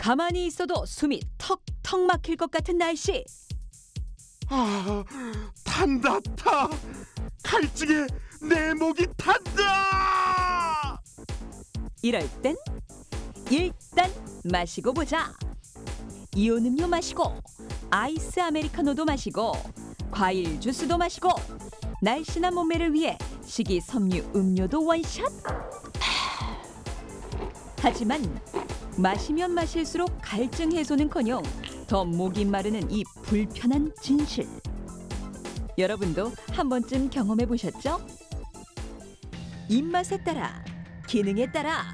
가만히 있어도 숨이 턱턱 막힐 것 같은 날씨. 탄다 타. 갈증에 내 목이 탄다. 이럴 땐 일단 마시고 보자. 이온 음료 마시고, 아이스 아메리카노도 마시고, 과일 주스도 마시고, 날씬한 몸매를 위해 식이섬유 음료도 원샷. 하지만 마시면 마실수록 갈증 해소는커녕 더 목이 마르는 이 불편한 진실. 여러분도 한 번쯤 경험해 보셨죠? 입맛에 따라, 기능에 따라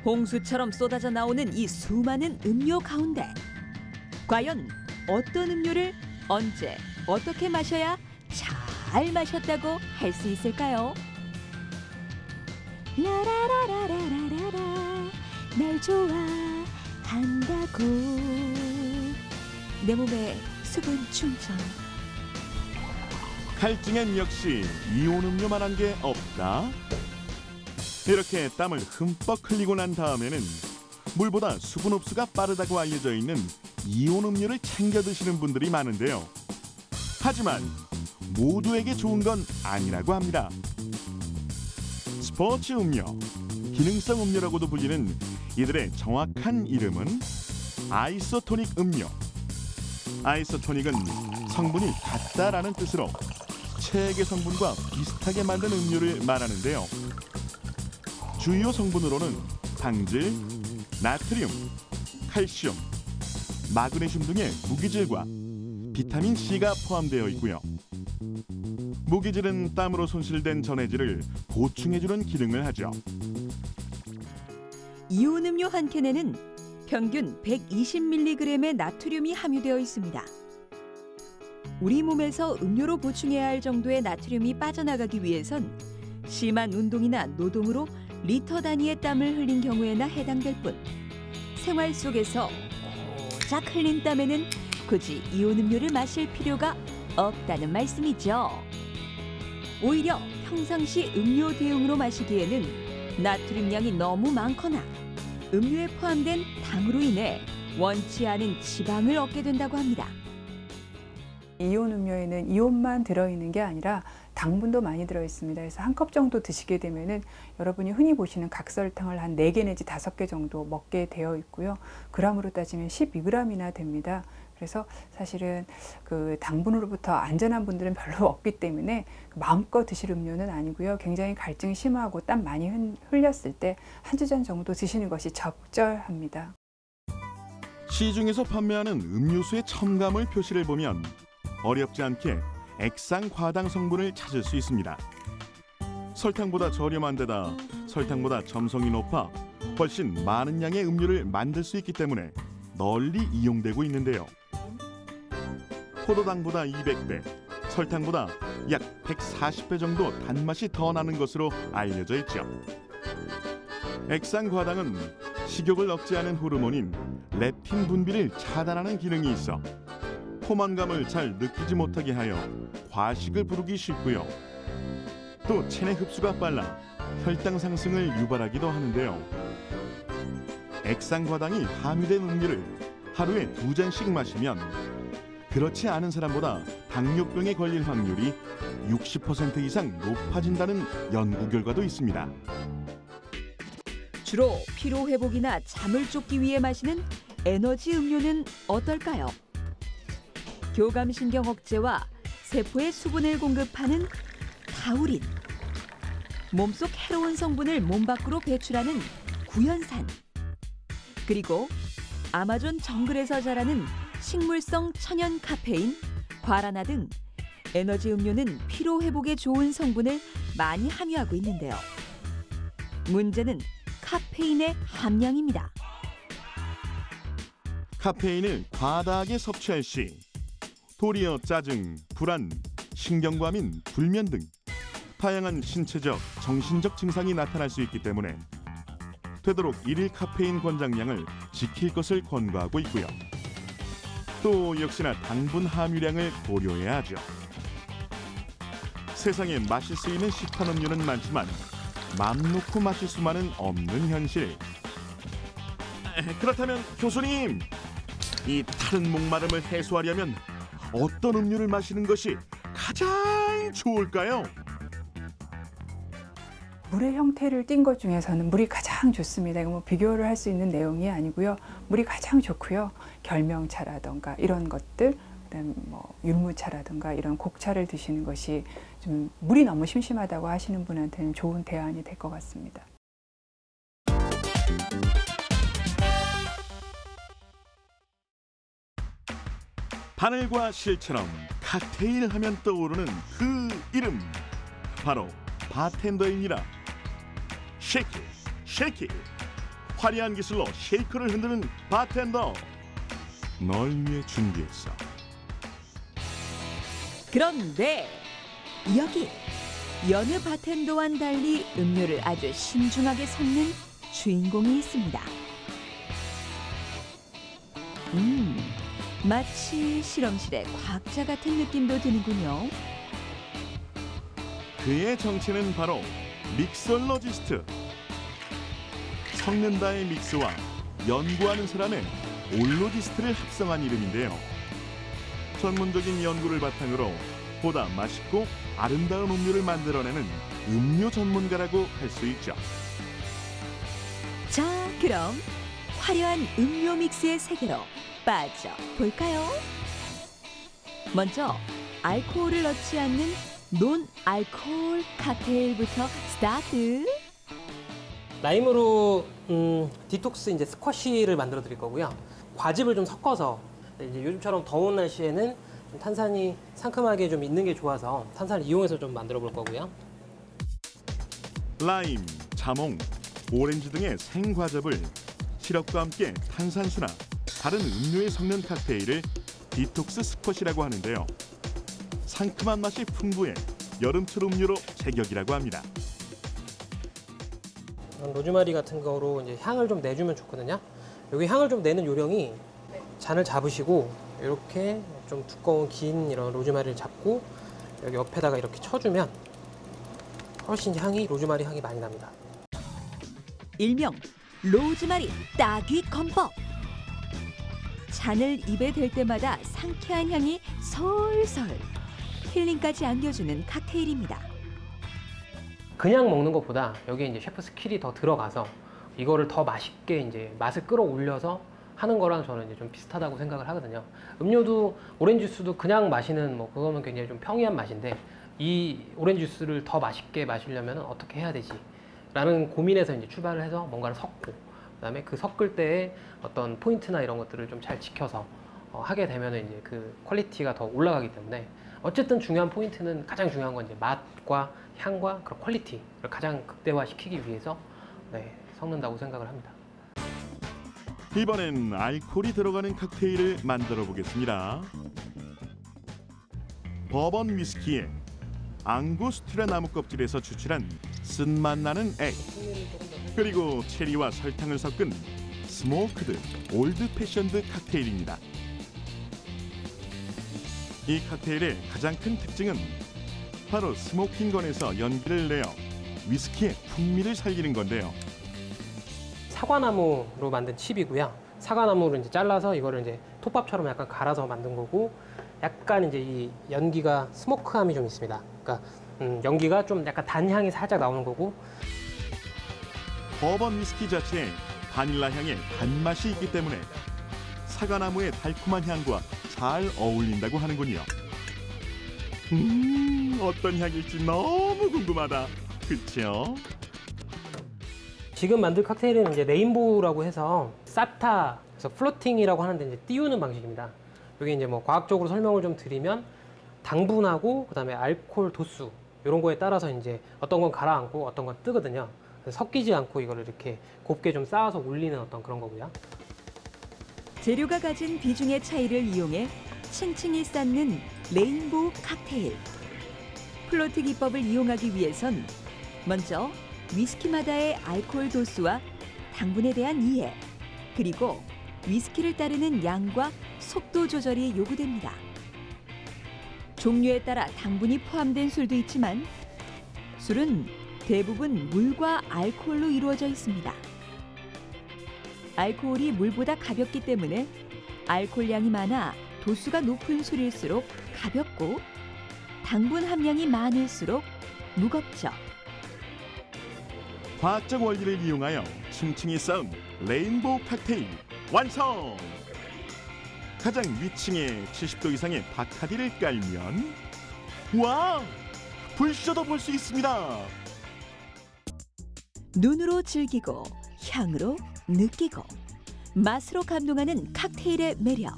홍수처럼 쏟아져 나오는 이 수많은 음료 가운데 과연 어떤 음료를 언제 어떻게 마셔야 잘 마셨다고 할 수 있을까요? 라라라라라라라 날 좋아한다고 내 몸에 수분 충전. 갈증엔 역시 이온 음료만한 게 없다. 이렇게 땀을 흠뻑 흘리고 난 다음에는 물보다 수분 흡수가 빠르다고 알려져 있는 이온 음료를 챙겨 드시는 분들이 많은데요. 하지만 모두에게 좋은 건 아니라고 합니다. 스포츠 음료, 기능성 음료라고도 불리는 이들의 정확한 이름은 아이소토닉 음료. 아이소토닉은 성분이 같다라는 뜻으로 체액의 성분과 비슷하게 만든 음료를 말하는데요. 주요 성분으로는 당질, 나트륨, 칼슘, 마그네슘 등의 무기질과 비타민 C가 포함되어 있고요. 무기질은 땀으로 손실된 전해질을 보충해주는 기능을 하죠. 이온 음료 한 캔에는 평균 120mg의 나트륨이 함유되어 있습니다. 우리 몸에서 음료로 보충해야 할 정도의 나트륨이 빠져나가기 위해선 심한 운동이나 노동으로 리터 단위의 땀을 흘린 경우에나 해당될 뿐, 생활 속에서 고작 흘린 땀에는 굳이 이온 음료를 마실 필요가 없다는 말씀이죠. 오히려 평상시 음료 대용으로 마시기에는 나트륨 양이 너무 많거나 음료에 포함된 당으로 인해 원치 않은 지방을 얻게 된다고 합니다. 이온 음료에는 이온만 들어있는 게 아니라 당분도 많이 들어있습니다. 그래서 한 컵 정도 드시게 되면은 여러분이 흔히 보시는 각설탕을 한 4개 내지 5개 정도 먹게 되어 있고요. 그램으로 따지면 12g이나 됩니다. 그래서 사실은 그 당분으로부터 안전한 분들은 별로 없기 때문에 마음껏 드실 음료는 아니고요. 굉장히 갈증이 심하고 땀 많이 흘렸을 때 한두 잔 정도 드시는 것이 적절합니다. 시중에서 판매하는 음료수의 첨가물 표시를 보면 어렵지 않게 액상 과당 성분을 찾을 수 있습니다. 설탕보다 저렴한 데다 설탕보다 점성이 높아 훨씬 많은 양의 음료를 만들 수 있기 때문에 널리 이용되고 있는데요. 포도당보다 200배, 설탕보다 약 140배 정도 단맛이 더 나는 것으로 알려져 있죠. 액상 과당은 식욕을 억제하는 호르몬인 렙틴 분비를 차단하는 기능이 있어 포만감을 잘 느끼지 못하게 하여 과식을 부르기 쉽고요. 또 체내 흡수가 빨라 혈당 상승을 유발하기도 하는데요. 액상 과당이 함유된 음료를 하루에 2잔씩 마시면 그렇지 않은 사람보다 당뇨병에 걸릴 확률이 60% 이상 높아진다는 연구 결과도 있습니다. 주로 피로 회복이나 잠을 쫓기 위해 마시는 에너지 음료는 어떨까요? 교감신경 억제와 세포에 수분을 공급하는 타우린, 몸속 해로운 성분을 몸 밖으로 배출하는 구연산, 그리고 아마존 정글에서 자라는 식물성 천연 카페인, 과라나 등 에너지 음료는 피로 회복에 좋은 성분을 많이 함유하고 있는데요. 문제는 카페인의 함량입니다. 카페인을 과다하게 섭취할 시 도리어 짜증, 불안, 신경과민, 불면 등 다양한 신체적, 정신적 증상이 나타날 수 있기 때문에 되도록 일일 카페인 권장량을 지킬 것을 권고하고 있고요. 또 역시나 당분 함유량을 고려해야 하죠. 세상에 마실 수 있는 식판음료는 많지만 맘 놓고 마실 수만은 없는 현실. 그렇다면 교수님, 이 다른 목마름을 해소하려면 어떤 음료를 마시는 것이 가장 좋을까요? 물의 형태를 띈 것 중에서는 물이 가장 좋습니다. 이거 뭐 비교를 할 수 있는 내용이 아니고요. 물이 가장 좋고요. 결명차라던가 이런 것들, 그다음 뭐 율무차라든가 이런 곡차를 드시는 것이 좀 물이 너무 심심하다고 하시는 분한테는 좋은 대안이 될 것 같습니다. 바늘과 실처럼 칵테일 하면 떠오르는 그 이름, 바로 바텐더입니다. 쉐이키, 쉐이키. 화려한 기술로 쉐이크를 흔드는 바텐더. 널 위해 준비했어. 그런데 여기 여느 바텐더와는 달리 음료를 아주 신중하게 섞는 주인공이 있습니다. 마치 실험실의 과학자 같은 느낌도 드는군요. 그의 정체는 바로 믹솔로지스트. 섞는다의 믹스와 연구하는 사람의 올로지스트를 합성한 이름인데요. 전문적인 연구를 바탕으로 보다 맛있고 아름다운 음료를 만들어내는 음료 전문가라고 할 수 있죠. 자, 그럼 화려한 음료 믹스의 세계로 빠져볼까요? 먼저 알코올을 넣지 않는 논 알코올 칵테일부터 스타트. 라임으로 디톡스 이제 스쿼시를 만들어 드릴 거고요. 과즙을 좀 섞어서 이제 요즘처럼 더운 날씨에는 좀 탄산이 상큼하게 좀 있는 게 좋아서 탄산을 이용해서 좀 만들어 볼 거고요. 라임, 자몽, 오렌지 등의 생과즙을 시럽과 함께 탄산수나 다른 음료에 섞는 칵테일을 디톡스 스쿼시라고 하는데요. 상큼한 맛이 풍부해 여름철 음료로 제격이라고 합니다. 로즈마리 같은 거로 이제 향을 좀 내주면 좋거든요. 여기 향을 좀 내는 요령이 잔을 잡으시고 이렇게 좀 두꺼운 긴 이런 로즈마리를 잡고 여기 옆에다가 이렇게 쳐주면 훨씬 향이 로즈마리 향이 많이 납니다. 일명 로즈마리 따귀 건법. 잔을 입에 댈 때마다 상쾌한 향이 솔솔 힐링까지 안겨주는 칵테일입니다. 그냥 먹는 것보다 여기에 이제 셰프 스킬이 더 들어가서 이거를 더 맛있게 이제 맛을 끌어올려서 하는 거랑 저는 이제 좀 비슷하다고 생각을 하거든요. 음료도 오렌지 주스도 그냥 마시는 뭐 그거는 굉장히 좀 평이한 맛인데 이 오렌지 주스를 더 맛있게 마시려면 어떻게 해야 되지? 라는 고민에서 이제 출발을 해서 뭔가를 섞고 그다음에 그 섞을 때의 어떤 포인트나 이런 것들을 좀 잘 지켜서 하게 되면 이제 그 퀄리티가 더 올라가기 때문에 어쨌든 중요한 포인트는 가장 중요한 건 이제 맛과 향과 그런 퀄리티를 가장 극대화시키기 위해서 섞는다고 생각을 합니다. 이번엔 알코올이 들어가는 칵테일을 만들어 보겠습니다. 버번 위스키에 앙고스튜라 나무 껍질에서 추출한 쓴맛 나는 액, 그리고 체리와 설탕을 섞은 스모크드 올드 패션드 칵테일입니다. 이 칵테일의 가장 큰 특징은 바로 스모킹건에서 연기를 내어 위스키의 풍미를 살리는 건데요. 사과나무로 만든 칩이고요. 사과나무를 이제 잘라서 이거를 이제 톱밥처럼 약간 갈아서 만든 거고, 약간 이제 이 연기가 스모크함이 좀 있습니다. 그러니까 연기가 좀 약간 단향이 살짝 나오는 거고. 버번 위스키 자체에 바닐라 향의 단맛이 있기 때문에 사과나무의 달콤한 향과 잘 어울린다고 하는군요. 어떤 향일지 너무 궁금하다. 그렇죠? 지금 만들 칵테일은 이제 레인보우라고 해서 사타, 그래서 플로팅이라고 하는데 이제 띄우는 방식입니다. 여기 이제 뭐 과학적으로 설명을 좀 드리면 당분하고 그다음에 알코올 도수 이런 거에 따라서 이제 어떤 건 가라앉고 어떤 건 뜨거든요. 그래서 섞이지 않고 이거를 이렇게 곱게 좀 쌓아서 올리는 어떤 그런 거고요. 재료가 가진 비중의 차이를 이용해 층층이 쌓는 레인보우 칵테일. 플로트 기법을 이용하기 위해선 먼저 위스키마다의 알코올 도수와 당분에 대한 이해, 그리고 위스키를 따르는 양과 속도 조절이 요구됩니다. 종류에 따라 당분이 포함된 술도 있지만 술은 대부분 물과 알코올로 이루어져 있습니다. 알코올이 물보다 가볍기 때문에 알코올량이 많아 도수가 높은 술일수록 가볍고 당분 함량이 많을수록 무겁죠. 과학적 원리를 이용하여 층층이 쌓은 레인보우 칵테일 완성! 가장 위층에 70도 이상의 바카디를 깔면 와! 불쇼도 볼 수 있습니다. 눈으로 즐기고 향으로 느끼고 맛으로 감동하는 칵테일의 매력.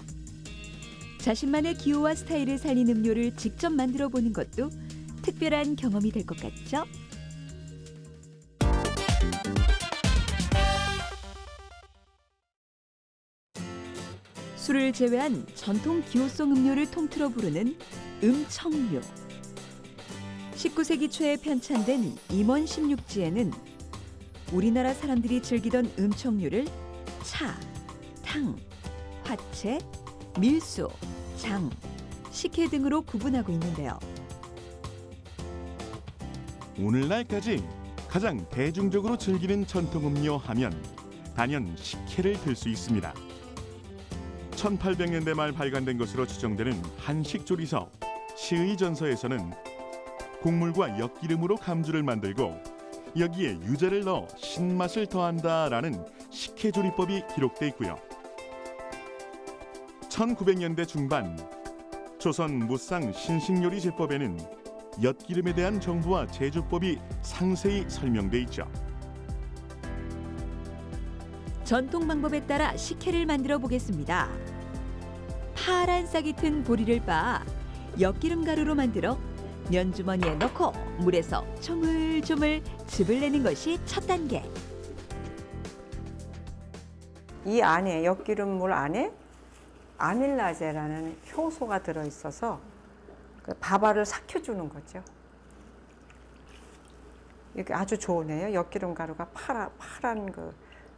자신만의 기호와 스타일을 살린 음료를 직접 만들어 보는 것도 특별한 경험이 될 것 같죠? 술을 제외한 전통 기호성 음료를 통틀어 부르는 음청류. 19세기 초에 편찬된 임원 16지에는 우리나라 사람들이 즐기던 음청류를 차, 탕, 화채, 밀수, 장, 식혜 등으로 구분하고 있는데요. 오늘날까지 가장 대중적으로 즐기는 전통음료 하면 단연 식혜를 들 수 있습니다. 1800년대 말 발간된 것으로 추정되는 한식조리서 시의전서에서는 곡물과 엿기름으로 감주를 만들고 여기에 유자를 넣어 신맛을 더한다라는 식혜조리법이 기록돼 있고요. 1900년대 중반 조선 무상 신식요리 제법에는 엿기름에 대한 정보와 제조법이 상세히 설명돼 있죠. 전통 방법에 따라 식혜를 만들어 보겠습니다. 파란 싹이 튼 보리를 빻아 엿기름 가루로 만들어 면주머니에 넣고 물에서 조물조물 즙을 내는 것이 첫 단계. 이 안에 엿기름물 안에 아밀라제라는 효소가 들어있어서 그 밥알을 삭혀주는 거죠. 이게 아주 좋으네요. 엿기름 가루가 파란 그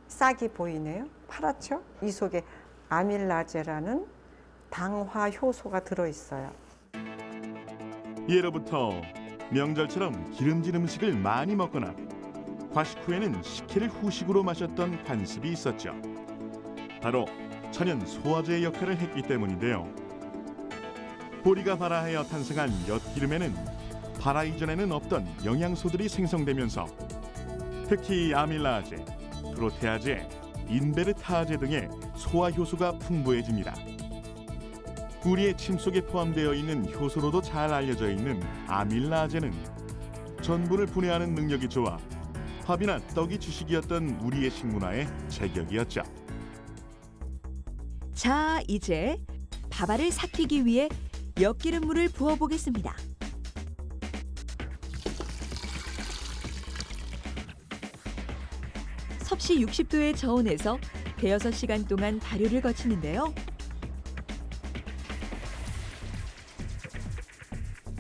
싹이 보이네요. 파랗죠? 이 속에 아밀라제라는 당화 효소가 들어있어요. 예로부터 명절처럼 기름진 음식을 많이 먹거나 과식 후에는 식혜를 후식으로 마셨던 관습이 있었죠. 바로 천연 소화제의 역할을 했기 때문인데요. 보리가 발화하여 탄생한 엿기름에는 발화 이전에는 없던 영양소들이 생성되면서 특히 아밀라제, 프로테아제, 인베르타아제 등의 소화 효소가 풍부해집니다. 우리의 침 속에 포함되어 있는 효소로도 잘 알려져 있는 아밀라제는 전분을 분해하는 능력이 좋아 밥이나 떡이 주식이었던 우리의 식문화의 제격이었죠. 자, 이제 밥알을 삭히기 위해 엿기름물을 부어보겠습니다. 섭씨 60도의 저온에서 대여섯 시간 동안 발효를 거치는데요.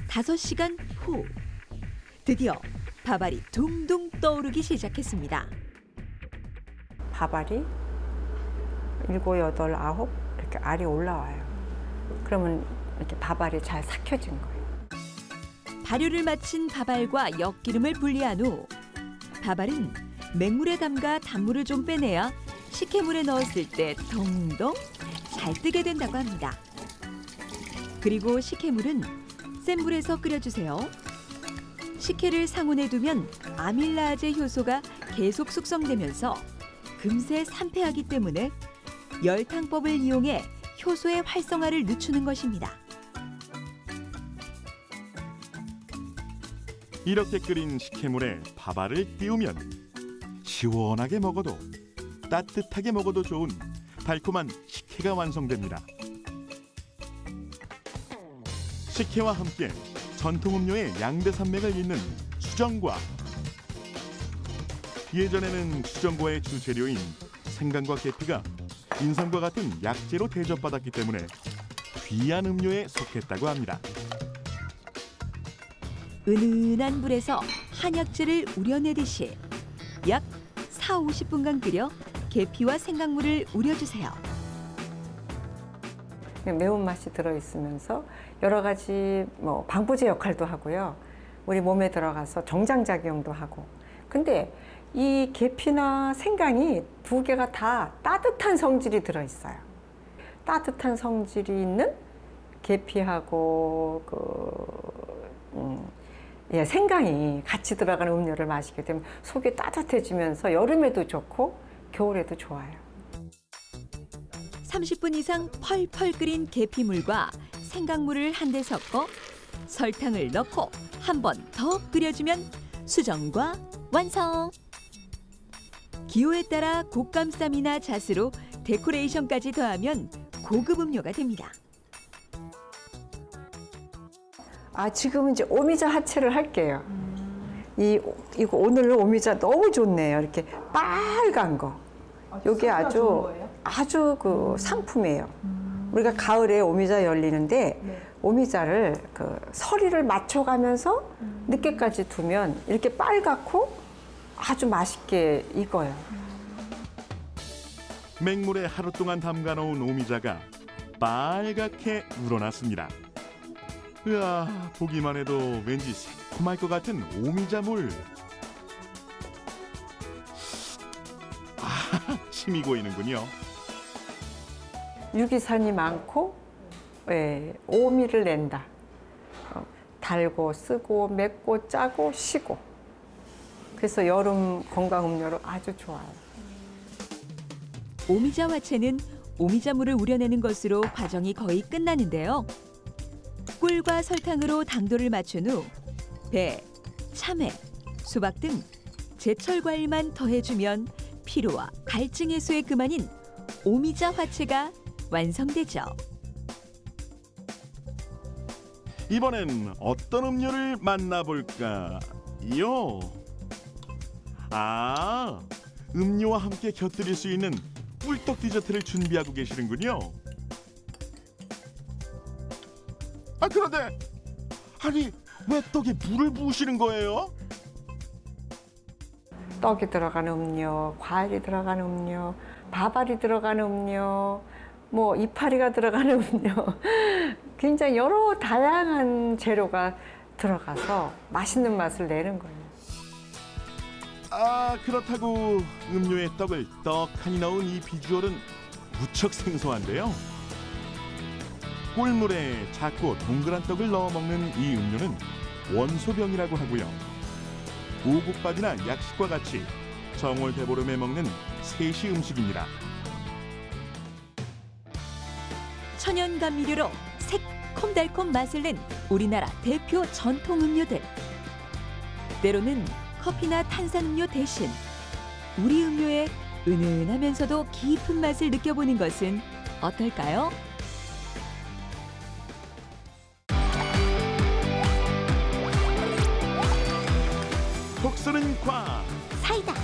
5시간 후 드디어 밥알이 둥둥 떠오르기 시작했습니다. 밥알이 7, 8, 9 이렇게 알이 올라와요. 그러면 이렇게 밥알이 잘 삭혀진 거예요. 발효를 마친 밥알과 엿기름을 분리한 후 밥알은 맹물에 담가 단물을 좀 빼내야 식혜물에 넣었을 때 동동 잘 뜨게 된다고 합니다. 그리고 식혜물은 센 불에서 끓여주세요. 식혜를 상온에 두면 아밀라제 효소가 계속 숙성되면서 금세 산패하기 때문에 열탕법을 이용해 효소의 활성화를 늦추는 것입니다. 이렇게 끓인 식혜물에 밥알을 띄우면 시원하게 먹어도 따뜻하게 먹어도 좋은 달콤한 식혜가 완성됩니다. 식혜와 함께 전통음료의 양대산맥을 잇는 수정과. 예전에는 수정과의 주재료인 생강과 계피가 인삼과 같은 약재로 대접받았기 때문에 귀한 음료에 속했다고 합니다. 은은한 불에서 한약재를 우려내듯이 약 4, 50분간 끓여 계피와 생강물을 우려주세요. 매운맛이 들어있으면서 여러 가지 방부제 역할도 하고요. 우리 몸에 들어가서 정장작용도 하고. 근데 이 계피나 생강이 두 개가 다 따뜻한 성질이 들어있어요. 따뜻한 성질이 있는 계피하고 생강이 같이 들어가는 음료를 마시게 되면 속이 따뜻해지면서 여름에도 좋고 겨울에도 좋아요. 30분 이상 펄펄 끓인 계피물과 생강물을 한데 섞어 설탕을 넣고 한 번 더 끓여주면 수정과 완성! 기호에 따라 곶감쌈이나 잣으로 데코레이션까지 더하면 고급 음료가 됩니다. 지금은 이제 오미자 하체를 할게요. 이거 오늘 오미자 너무 좋네요. 이렇게 빨간 거. 이게 아주 그 상품이에요. 우리가 가을에 오미자 열리는데 오미자를 서리를 맞춰가면서 늦게까지 두면 이렇게 빨갛고 아주 맛있게 익어요. 맹물에 하루 동안 담가놓은 오미자가 빨갛게 우러났습니다. 으아, 보기만 해도 왠지 새콤할 것 같은 오미자물. 침이 고이는군요. 유기산이 많고 오미를 낸다. 달고 쓰고 맵고 짜고 시고. 그래서 여름 건강음료로 아주 좋아요. 오미자 화채는 오미자물을 우려내는 것으로 과정이 거의 끝나는데요. 꿀과 설탕으로 당도를 맞춘 후 배, 참외, 수박 등 제철 과일만 더해주면 피로와 갈증 해소에 그만인 오미자 화채가 완성되죠. 이번엔 어떤 음료를 만나볼까요? 음료와 함께 곁들일 수 있는 꿀떡 디저트를 준비하고 계시는군요. 그런데 왜 떡에 물을 부으시는 거예요? 떡이 들어간 음료, 과일이 들어간 음료, 밥알이 들어간 음료, 이파리가 들어간 음료. 굉장히 여러 다양한 재료가 들어가서 맛있는 맛을 내는 거예요. 그렇다고 음료에 떡을 떡하니 넣은 이 비주얼은 무척 생소한데요. 꿀물에 작고 동그란 떡을 넣어 먹는 이 음료는 원소병이라고 하고요. 오곡밥이나 약식과 같이 정월 대보름에 먹는 세시 음식입니다. 천연 감미료로 새콤달콤 맛을 낸 우리나라 대표 전통 음료들. 때로는 커피나 탄산음료 대신 우리 음료의 은은하면서도 깊은 맛을 느껴보는 것은 어떨까요? 속 쓰는 과 사이다.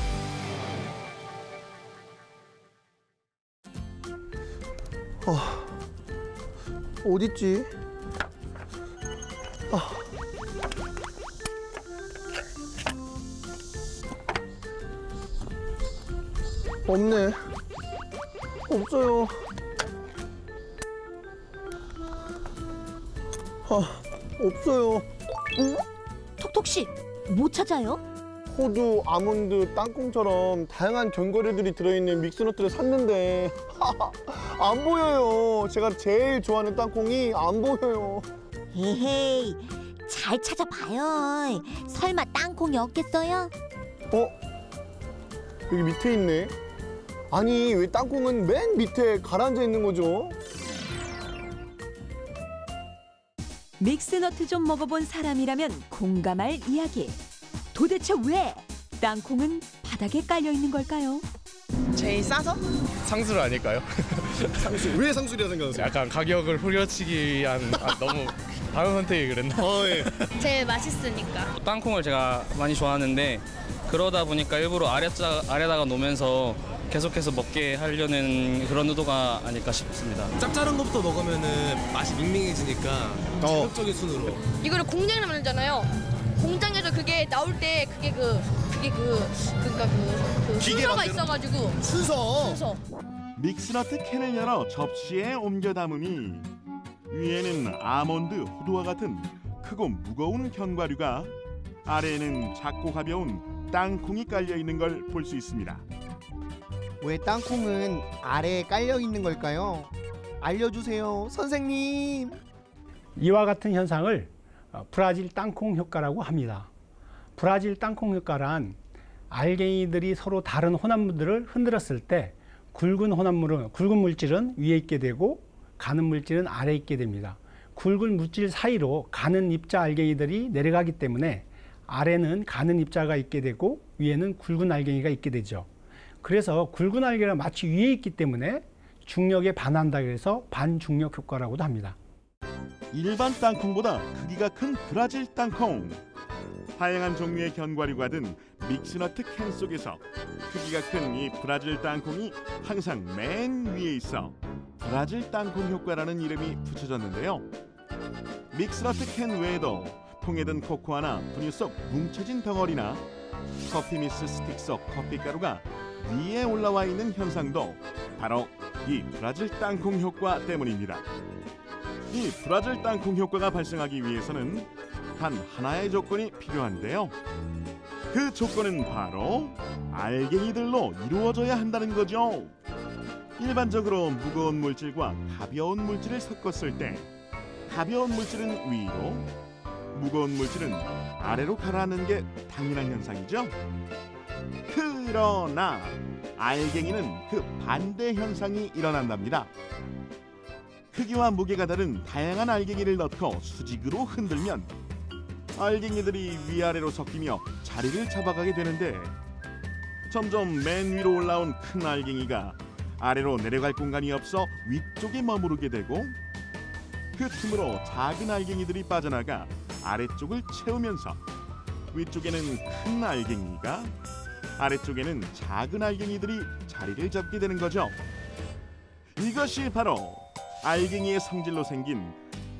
어딨지? 없네. 없어요. 없어요. 톡톡 씨, 뭐 찾아요? 호두, 아몬드, 땅콩처럼 다양한 견과류들이 들어있는 믹스너트를 샀는데 안 보여요. 제가 제일 좋아하는 땅콩이 안 보여요. 에헤이, 잘 찾아봐요. 설마 땅콩이 없겠어요? 여기 밑에 있네. 아니, 왜 땅콩은 맨 밑에 가라앉아 있는 거죠? 믹스너트 좀 먹어본 사람이라면 공감할 이야기. 도대체 왜 땅콩은 바닥에 깔려 있는 걸까요? 제일 싸서? 상술 아닐까요? 상술. 왜 상술이라 생각하세요? 약간 가격을 후려치기 위한 너무 다른 선택이 그랬나? 예. 제일 맛있으니까. 땅콩을 제가 많이 좋아하는데 그러다 보니까 일부러 아래다가 놓으면서 계속해서 먹게 하려는 그런 의도가 아닐까 싶습니다. 짭짤한 것부터 먹으면은 맛이 밍밍해지니까 자극적인 순으로. 이거를 공장에서 만들잖아요. 공장에서 그게 나올 때 순서가 있어가지고. 순서. 믹스너트 캔을 열어 접시에 옮겨 담으니 위에는 아몬드, 호두와 같은 크고 무거운 견과류가, 아래에는 작고 가벼운 땅콩이 깔려 있는 걸 볼 수 있습니다. 왜 땅콩은 아래에 깔려 있는 걸까요? 알려주세요, 선생님. 이와 같은 현상을 브라질 땅콩 효과라고 합니다. 브라질 땅콩 효과란 알갱이들이 서로 다른 혼합물들을 흔들었을 때 굵은 물질은 위에 있게 되고 가는 물질은 아래에 있게 됩니다. 굵은 물질 사이로 가는 입자 알갱이들이 내려가기 때문에 아래는 가는 입자가 있게 되고 위에는 굵은 알갱이가 있게 되죠. 그래서 굵은 알갱이가 마치 위에 있기 때문에 중력에 반한다 해서 반중력 효과라고도 합니다. 일반 땅콩보다 크기가 큰 브라질 땅콩. 다양한 종류의 견과류가 든 믹스너트 캔 속에서 크기가 큰 이 브라질 땅콩이 항상 맨 위에 있어 브라질 땅콩 효과라는 이름이 붙여졌는데요. 믹스너트 캔 외에도 통에 든 코코아나 분유 속 뭉쳐진 덩어리나 커피 미스 스틱 속 커피가루가 위에 올라와 있는 현상도 바로 이 브라질 땅콩 효과 때문입니다. 이 브라질 땅콩 효과가 발생하기 위해서는 단 하나의 조건이 필요한데요. 그 조건은 바로 알갱이들로 이루어져야 한다는 거죠. 일반적으로 무거운 물질과 가벼운 물질을 섞었을 때 가벼운 물질은 위로, 무거운 물질은 아래로 가라앉는 게 당연한 현상이죠. 그러나 알갱이는 그 반대 현상이 일어난답니다. 크기와 무게가 다른 다양한 알갱이를 넣고 수직으로 흔들면 알갱이들이 위아래로 섞이며 자리를 잡아가게 되는데 점점 맨 위로 올라온 큰 알갱이가 아래로 내려갈 공간이 없어 위쪽에 머무르게 되고 그 틈으로 작은 알갱이들이 빠져나가 아래쪽을 채우면서 위쪽에는 큰 알갱이가 아래쪽에는 작은 알갱이들이 자리를 잡게 되는 거죠. 이것이 바로 알갱이의 성질로 생긴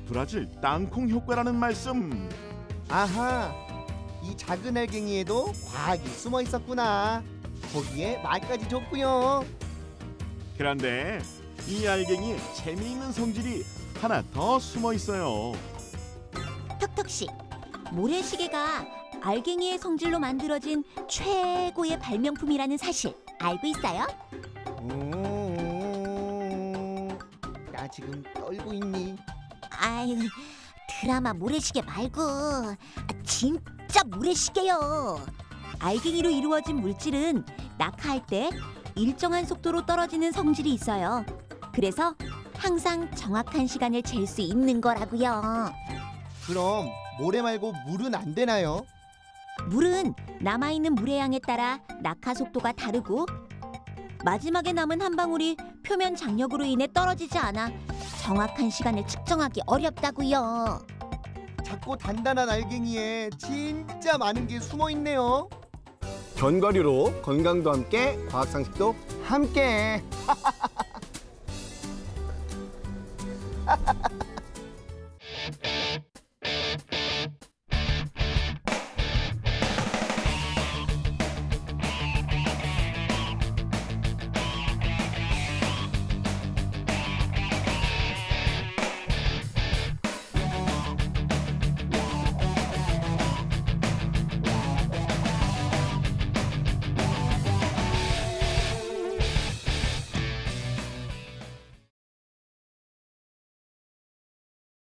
브라질 땅콩 효과라는 말씀. 아하, 이 작은 알갱이에도 과학이 숨어 있었구나. 거기에 말까지 좋고요. 그런데 이 알갱이의 재미있는 성질이 하나 더 숨어 있어요. 톡톡씨, 모래시계가 알갱이의 성질로 만들어진 최고의 발명품이라는 사실 알고 있어요? 나 지금 떨고 있니? 아유, 드라마 모래시계 말고 진짜 모래시계요. 알갱이로 이루어진 물질은 낙하할 때 일정한 속도로 떨어지는 성질이 있어요. 그래서 항상 정확한 시간을 잴 수 있는 거라고요. 그럼 모래 말고 물은 안 되나요? 물은 남아있는 물의 양에 따라 낙하 속도가 다르고 마지막에 남은 한 방울이 표면 장력으로 인해 떨어지지 않아 정확한 시간을 측정하기 어렵다고요. 작고 단단한 알갱이에 진짜 많은 게 숨어 있네요. 견과류로 건강도 함께 과학 상식도 함께.